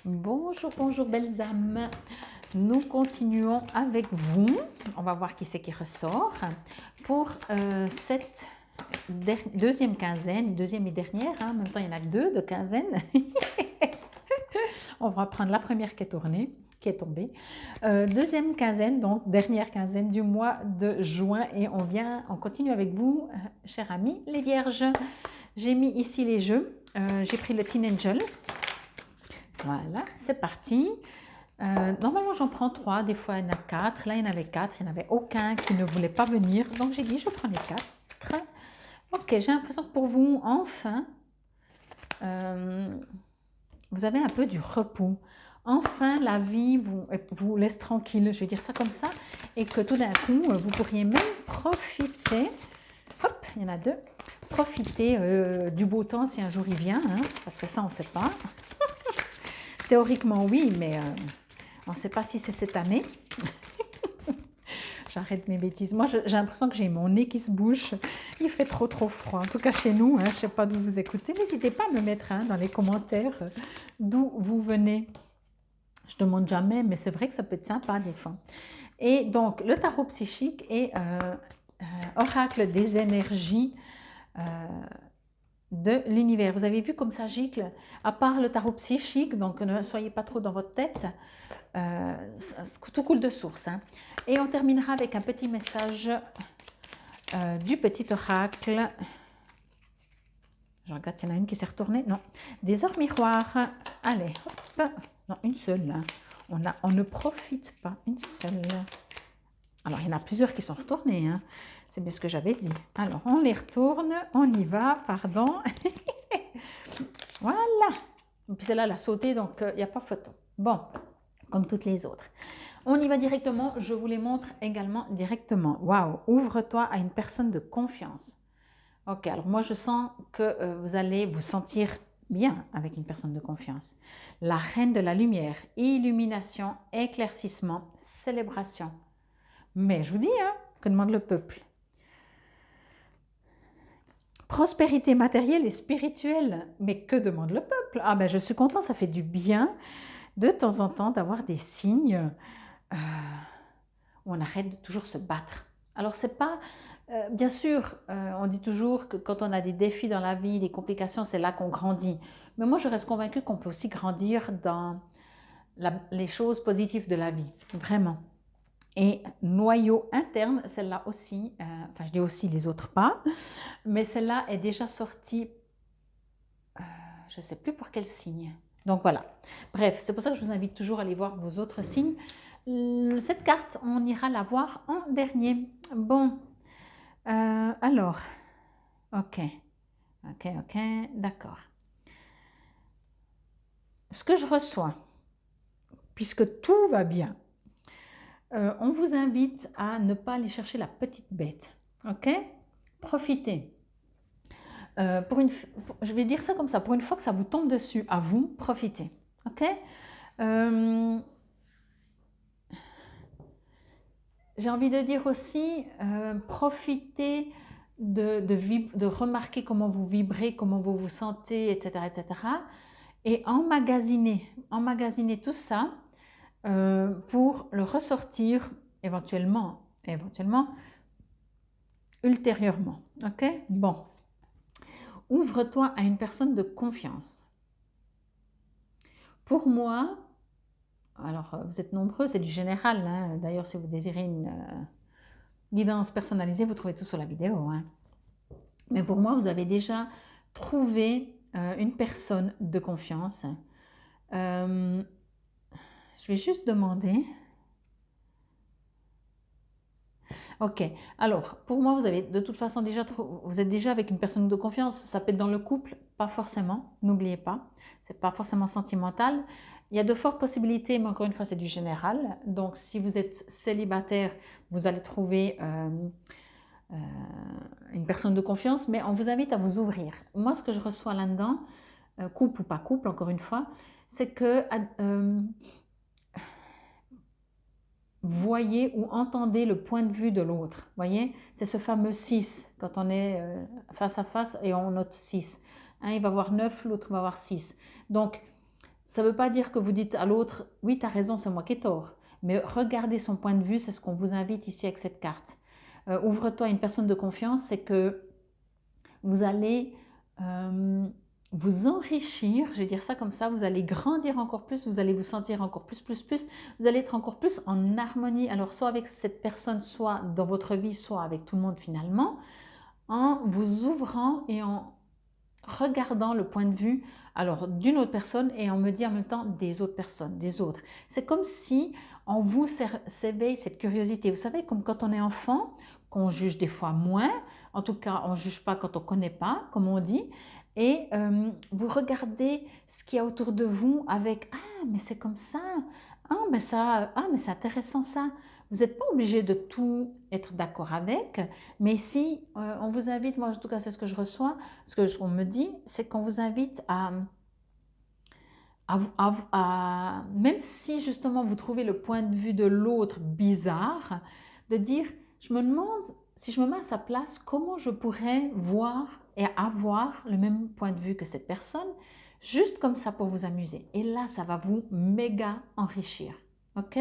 Bonjour, bonjour belles âmes. Nous continuons avec vous. On va voir qui c'est qui ressort pour cette deuxième quinzaine, deuxième et dernière. En même temps, il y en a deux de quinzaine. On va prendre la première qui est tombée. Deuxième quinzaine, donc dernière quinzaine du mois de juin. Et on continue avec vous, chers amis, les vierges. J'ai mis ici les jeux. J'ai pris le Teen Angel. Voilà, c'est parti. Normalement, j'en prends 3, des fois il y en a 4. Là, il y en avait 4, il n'y en avait aucun qui ne voulait pas venir. Donc, j'ai dit, je prends les 4. Ok, j'ai l'impression que pour vous, enfin, vous avez un peu du repos. Enfin, la vie vous laisse tranquille, je vais dire ça comme ça, et que tout d'un coup, vous pourriez même profiter, hop, il y en a 2, profiter du beau temps si un jour il vient, hein, parce que ça, on ne sait pas. Théoriquement, oui, mais on ne sait pas si c'est cette année. J'arrête mes bêtises. Moi, j'ai l'impression que j'ai mon nez qui se bouche. Il fait trop froid. En tout cas, chez nous, hein, je ne sais pas d'où vous écoutez. N'hésitez pas à me mettre dans les commentaires d'où vous venez. Je ne demande jamais, mais c'est vrai que ça peut être sympa des fois. Et donc, le tarot psychique est oracle des énergies de l'univers. Vous avez vu comme ça gicle, à part le tarot psychique, donc ne soyez pas trop dans votre tête, tout coule de source. Hein. Et on terminera avec un petit message du petit oracle. Je regarde, il y en a une qui s'est retournée. Non, des heures miroirs. Allez, hop. Non, une seule. Hein. On ne profite pas, une seule. Alors, il y en a plusieurs qui sont retournées. Hein. C'est bien ce que j'avais dit. Alors, on les retourne, on y va, pardon. Voilà. Et puis celle-là, elle a sauté, donc il n'y a pas photo. Bon, comme toutes les autres. On y va directement. Je vous les montre également directement. Waouh, ouvre-toi à une personne de confiance. Ok, alors moi, je sens que vous allez vous sentir bien avec une personne de confiance. La reine de la lumière, illumination, éclaircissement, célébration. Mais je vous dis, hein, que demande le peuple? Prospérité matérielle et spirituelle. Mais que demande le peuple? Ah ben je suis contente, ça fait du bien de temps en temps d'avoir des signes où on arrête de toujours se battre. Alors c'est pas, bien sûr, on dit toujours que quand on a des défis dans la vie, des complications, c'est là qu'on grandit. Mais moi je reste convaincue qu'on peut aussi grandir dans les choses positives de la vie, vraiment. Et noyau interne, celle-là aussi, enfin je dis aussi les autres pas, mais celle-là est déjà sortie, je ne sais plus pour quel signe. Donc voilà. Bref, c'est pour ça que je vous invite toujours à aller voir vos autres signes. Cette carte, on ira la voir en dernier. Bon, alors, ok, d'accord. Ce que je reçois, puisque tout va bien, on vous invite à ne pas aller chercher la petite bête, ok? Profitez. Je vais dire ça comme ça, pour une fois que ça vous tombe dessus, à vous, profitez, ok? J'ai envie de dire aussi, profitez de remarquer comment vous vibrez, comment vous vous sentez, etc., etc. Et emmagasiner tout ça pour le ressortir éventuellement, ultérieurement. Ok? Bon. Ouvre-toi à une personne de confiance. Pour moi, alors vous êtes nombreux, c'est du général. Hein. D'ailleurs, si vous désirez une guidance personnalisée, vous trouvez tout sur la vidéo. Hein. Mais pour moi, vous avez déjà trouvé une personne de confiance. Je vais juste demander. Ok, alors pour moi, vous avez de toute façon vous êtes déjà avec une personne de confiance. Ça peut être dans le couple, pas forcément. N'oubliez pas, c'est pas forcément sentimental. Il y a de fortes possibilités, mais encore une fois, c'est du général. Donc, si vous êtes célibataire, vous allez trouver une personne de confiance, mais on vous invite à vous ouvrir. Moi, ce que je reçois là-dedans, couple ou pas couple, encore une fois, c'est que voyez ou entendez le point de vue de l'autre. Voyez, c'est ce fameux 6, quand on est face à face et on note 6. Un, il va voir 9, l'autre va voir 6. Donc, Ça ne veut pas dire que vous dites à l'autre, oui, tu as raison, c'est moi qui ai tort. Mais regardez son point de vue, c'est ce qu'on vous invite ici avec cette carte. Ouvre-toi à une personne de confiance, c'est que vous allez vous enrichir, je vais dire ça comme ça, vous allez grandir encore plus, vous allez vous sentir encore plus, vous allez être encore plus en harmonie, alors soit avec cette personne, soit dans votre vie, soit avec tout le monde finalement, en vous ouvrant et en regardant le point de vue alors d'une autre personne et en me dit en même temps des autres personnes, des autres. C'est comme si en vous s'éveille cette curiosité. Vous savez, comme quand on est enfant, qu'on juge des fois moins, en tout cas on ne juge pas quand on ne connaît pas, comme on dit, et vous regardez ce qu'il y a autour de vous avec « Ah, mais c'est comme ça, ah, mais c'est intéressant ça ». Vous n'êtes pas obligé de tout être d'accord avec, mais si on vous invite, moi en tout cas c'est ce que je reçois, ce qu'on me dit, c'est qu'on vous invite même si justement vous trouvez le point de vue de l'autre bizarre, de dire, je me demande, si je me mets à sa place, comment je pourrais voir et avoir le même point de vue que cette personne, juste comme ça pour vous amuser. Et là, ça va vous méga enrichir. Ok ?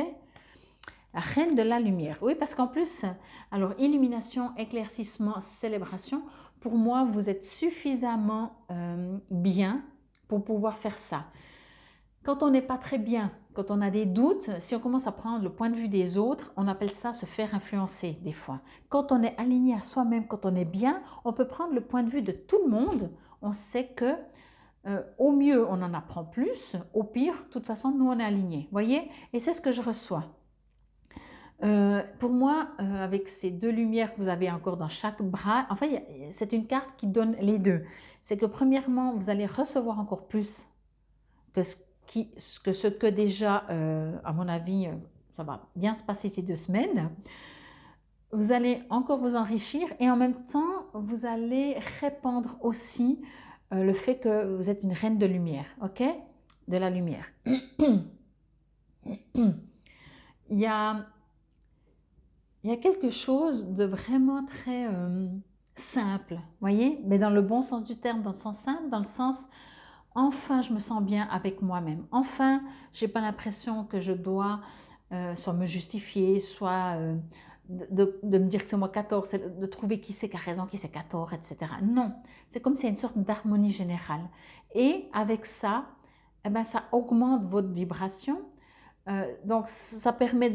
La reine de la lumière. Oui, parce qu'en plus, alors illumination, éclaircissement, célébration, pour moi, vous êtes suffisamment bien pour pouvoir faire ça. Quand on n'est pas très bien, quand on a des doutes, si on commence à prendre le point de vue des autres, on appelle ça se faire influencer des fois. Quand on est aligné à soi-même, quand on est bien, on peut prendre le point de vue de tout le monde. On sait que au mieux, on en apprend plus. Au pire, de toute façon, nous, on est alignés. Voyez? Et c'est ce que je reçois. Pour moi, avec ces deux lumières que vous avez encore dans chaque bras, enfin, c'est une carte qui donne les deux. C'est que premièrement, vous allez recevoir encore plus que ce que déjà, à mon avis, ça va bien se passer ces 2 semaines. Vous allez encore vous enrichir et en même temps, vous allez répandre aussi le fait que vous êtes une reine de lumière, ok? De la lumière. Il y a quelque chose de vraiment très simple, voyez, mais dans le bon sens du terme, dans le sens simple, dans le sens enfin je me sens bien avec moi-même, enfin j'ai pas l'impression que je dois soit me justifier, soit de me dire que c'est moi 14, de trouver qui c'est qui a raison, qui c'est 14, etc. Non, c'est comme s'il y a une sorte d'harmonie générale. Et avec ça, eh ben, ça augmente votre vibration. Donc ça permet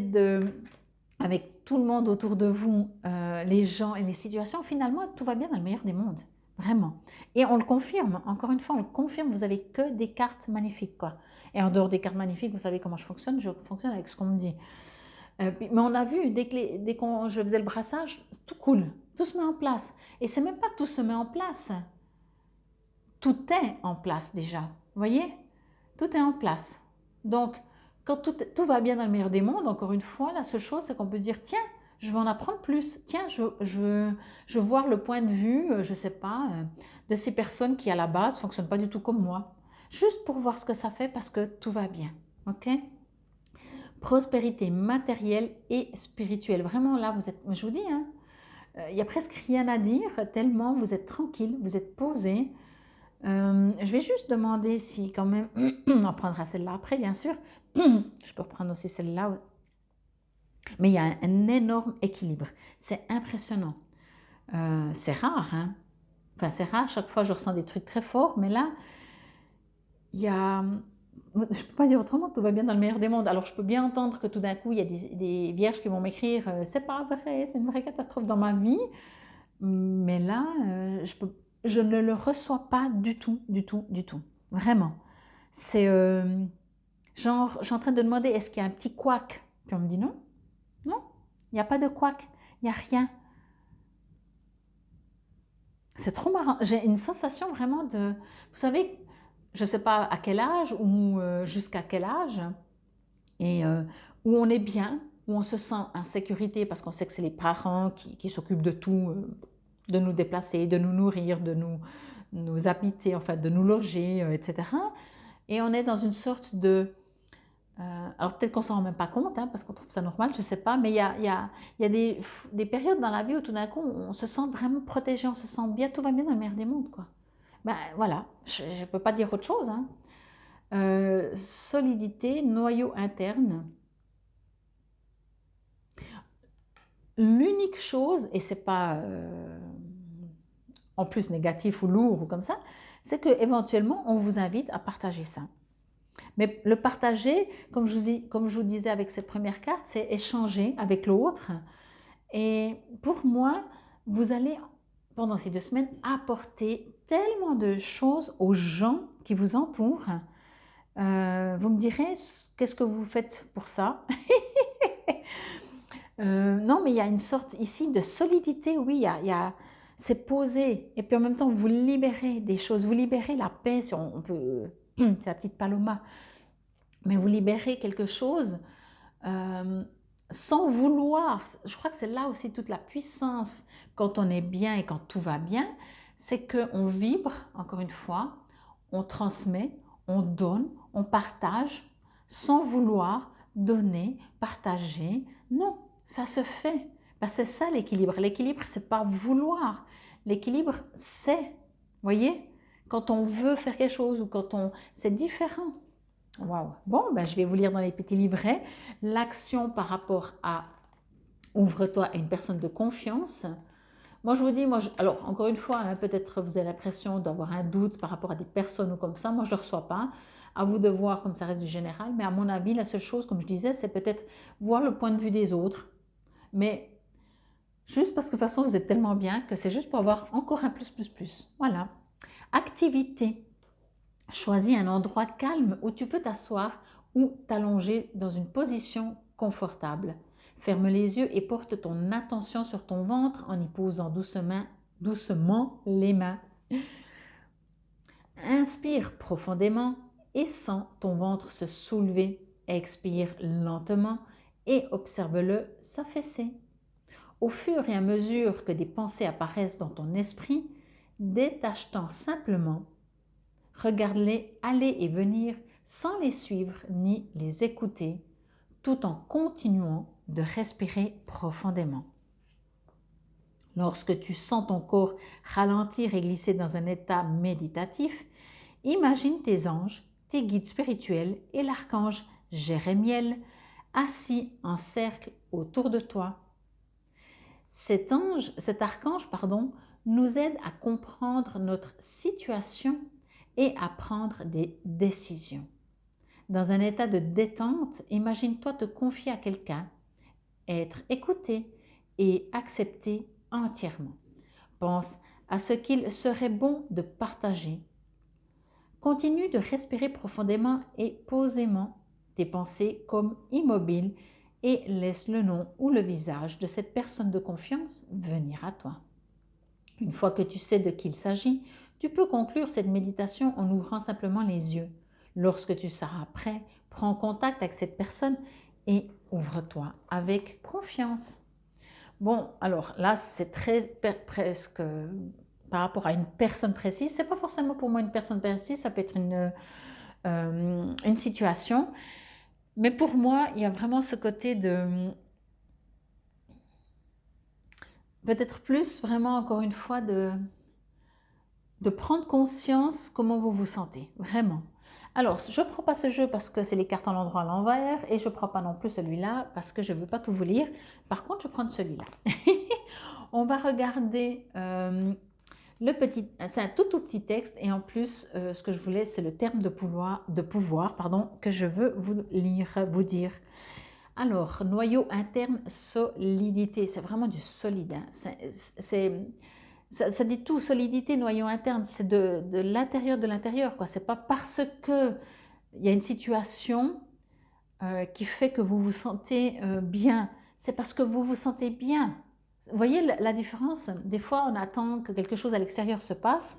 avec tout le monde autour de vous, les gens et les situations, finalement, tout va bien dans le meilleur des mondes. Vraiment. Et on le confirme, encore une fois, on le confirme, vous avez que des cartes magnifiques, quoi. Et en dehors des cartes magnifiques, vous savez comment je fonctionne avec ce qu'on me dit. Mais on a vu, dès que je faisais le brassage, tout coule, tout se met en place. Et c'est même pas que tout se met en place, tout est en place déjà. Vous voyez? Tout est en place. Donc, quand tout va bien dans le meilleur des mondes, encore une fois, la seule chose, c'est qu'on peut dire, tiens, je veux en apprendre plus. Tiens, je veux voir le point de vue, je ne sais pas, de ces personnes qui, à la base, ne fonctionnent pas du tout comme moi. Juste pour voir ce que ça fait parce que tout va bien. OK? Prospérité matérielle et spirituelle. Vraiment, là, vous êtes, je vous dis, hein, il n'y a presque rien à dire, tellement vous êtes tranquille, vous êtes posé. Je vais juste demander si quand même, on prendra celle-là après bien sûr, je peux reprendre aussi celle-là, mais il y a un énorme équilibre, c'est impressionnant, c'est rare, hein? Enfin c'est rare, chaque fois je ressens des trucs très forts, mais là, il y a, je ne peux pas dire autrement, tout va bien dans le meilleur des mondes, alors je peux bien entendre que tout d'un coup il y a des vierges qui vont m'écrire, c'est pas vrai, c'est une vraie catastrophe dans ma vie, mais là, je ne le reçois pas du tout, du tout, du tout. Vraiment. C'est genre, je suis en train de demander, est-ce qu'il y a un petit couac? Puis on me dit non, non, il n'y a pas de couac, il n'y a rien. C'est trop marrant. J'ai une sensation vraiment de, vous savez, je ne sais pas à quel âge ou jusqu'à quel âge, et où on est bien, où on se sent en sécurité parce qu'on sait que c'est les parents qui s'occupent de tout, de nous déplacer, de nous nourrir, de nous habiter, enfin de nous loger, etc. Et on est dans une sorte de... alors peut-être qu'on ne s'en rend même pas compte, hein, parce qu'on trouve ça normal, je ne sais pas, mais il y a des périodes dans la vie où tout d'un coup, on se sent vraiment protégé, on se sent bien, tout va bien dans le meilleur des mondes, quoi. Ben voilà, je ne peux pas dire autre chose, hein. Solidité, noyau interne. L'unique chose, et c'est pas en plus négatif ou lourd ou comme ça, c'est qu'éventuellement, on vous invite à partager ça. Mais le partager, comme je vous disais avec cette première carte, c'est échanger avec l'autre. Et pour moi, vous allez, pendant ces 2 semaines, apporter tellement de choses aux gens qui vous entourent. Vous me direz, qu'est-ce que vous faites pour ça? Non, mais il y a une sorte ici de solidité, oui, c'est posé. Et puis en même temps, vous libérez des choses, vous libérez la paix, si on peut, c'est la petite Paloma, mais vous libérez quelque chose euh, sans vouloir. Je crois que c'est là aussi toute la puissance quand on est bien et quand tout va bien, c'est qu'on vibre, encore une fois, on transmet, on donne, on partage, sans vouloir donner, partager. Non, ça se fait. Ben, c'est ça l'équilibre. L'équilibre, c'est pas vouloir. L'équilibre, c'est, voyez, quand on veut faire quelque chose ou quand on, c'est différent. Waouh. Bon, ben, je vais vous lire dans les petits livrets l'action par rapport à ouvre-toi à une personne de confiance. Moi, je vous dis, alors encore une fois, hein, peut-être vous avez l'impression d'avoir un doute par rapport à des personnes ou comme ça. Moi, je ne le reçois pas. À vous de voir comme ça reste du général. Mais à mon avis, la seule chose, comme je disais, c'est peut-être voir le point de vue des autres. Mais juste parce que de toute façon, vous êtes tellement bien que c'est juste pour avoir encore un plus, plus, plus. Voilà. Activité. Choisis un endroit calme où tu peux t'asseoir ou t'allonger dans une position confortable. Ferme les yeux et porte ton attention sur ton ventre en y posant doucement les mains. Inspire profondément et sens ton ventre se soulever. Expire lentement et observe-le s'affaisser. Au fur et à mesure que des pensées apparaissent dans ton esprit, détache-t'en simplement. Regarde-les aller et venir sans les suivre ni les écouter, tout en continuant de respirer profondément. Lorsque tu sens ton corps ralentir et glisser dans un état méditatif, imagine tes anges, tes guides spirituels et l'archange Jérémiel assis en cercle autour de toi. Cet archange, nous aide à comprendre notre situation et à prendre des décisions. Dans un état de détente, imagine-toi te confier à quelqu'un, être écouté et accepté entièrement. Pense à ce qu'il serait bon de partager. Continue de respirer profondément et posément tes pensées comme immobiles et laisse le nom ou le visage de cette personne de confiance venir à toi. Une fois que tu sais de qui il s'agit, tu peux conclure cette méditation en ouvrant simplement les yeux. Lorsque tu seras prêt, prends contact avec cette personne et ouvre-toi avec confiance. Bon, alors là, c'est presque par rapport à une personne précise. C'est pas forcément pour moi une personne précise, ça peut être une situation. Mais pour moi, il y a vraiment ce côté de peut-être plus vraiment encore une fois de prendre conscience comment vous vous sentez, vraiment. Alors, je ne prends pas ce jeu parce que c'est les cartes en l'endroit à l'envers et je ne prends pas non plus celui-là parce que je ne veux pas tout vous lire. Par contre, je prends celui-là. On va regarder le petit, c'est un tout petit texte et en plus, ce que je voulais, c'est le terme de pouvoir, que je veux vous lire, vous dire. Alors, noyau interne, solidité, c'est vraiment du solide. Hein. Ça dit tout, solidité, noyau interne, c'est de l'intérieur, quoi. C'est pas parce que il y a une situation qui fait que vous vous sentez bien, c'est parce que vous vous sentez bien. Vous voyez la différence? Des fois, on attend que quelque chose à l'extérieur se passe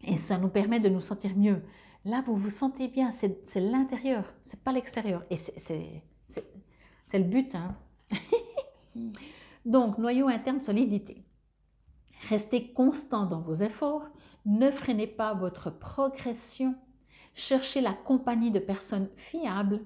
et ça nous permet de nous sentir mieux. Là, vous vous sentez bien, c'est l'intérieur, c'est pas l'extérieur. Et c'est le but. Hein. Donc, noyau interne, solidité. Restez constant dans vos efforts, ne freinez pas votre progression, cherchez la compagnie de personnes fiables,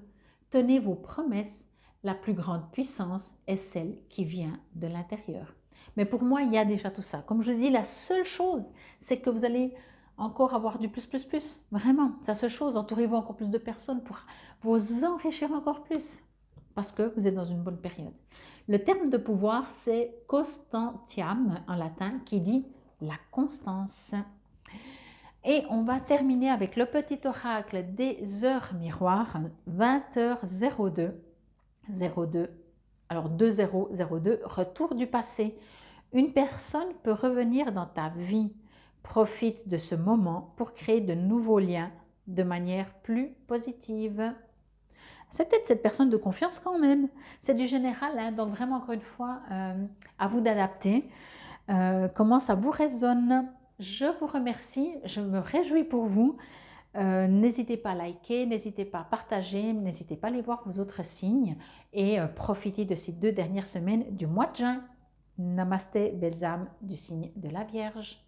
tenez vos promesses, la plus grande puissance est celle qui vient de l'intérieur. Mais pour moi, il y a déjà tout ça. Comme je dis, la seule chose, c'est que vous allez encore avoir du plus, plus, plus. Vraiment, ça se chose. Entourez-vous encore plus de personnes pour vous enrichir encore plus. Parce que vous êtes dans une bonne période. Le terme de pouvoir, c'est constantiam en latin, qui dit la constance. Et on va terminer avec le petit oracle des heures miroirs, 20h02, 02, alors 2002, retour du passé. Une personne peut revenir dans ta vie. Profite de ce moment pour créer de nouveaux liens de manière plus positive. C'est peut-être cette personne de confiance quand même. C'est du général, hein, donc vraiment encore une fois, à vous d'adapter. Comment ça vous résonne? Je vous remercie, je me réjouis pour vous. N'hésitez pas à liker, n'hésitez pas à partager, n'hésitez pas à aller voir vos autres signes et profitez de ces 2 dernières semaines du mois de juin. Namasté, belles âmes du signe de la Vierge.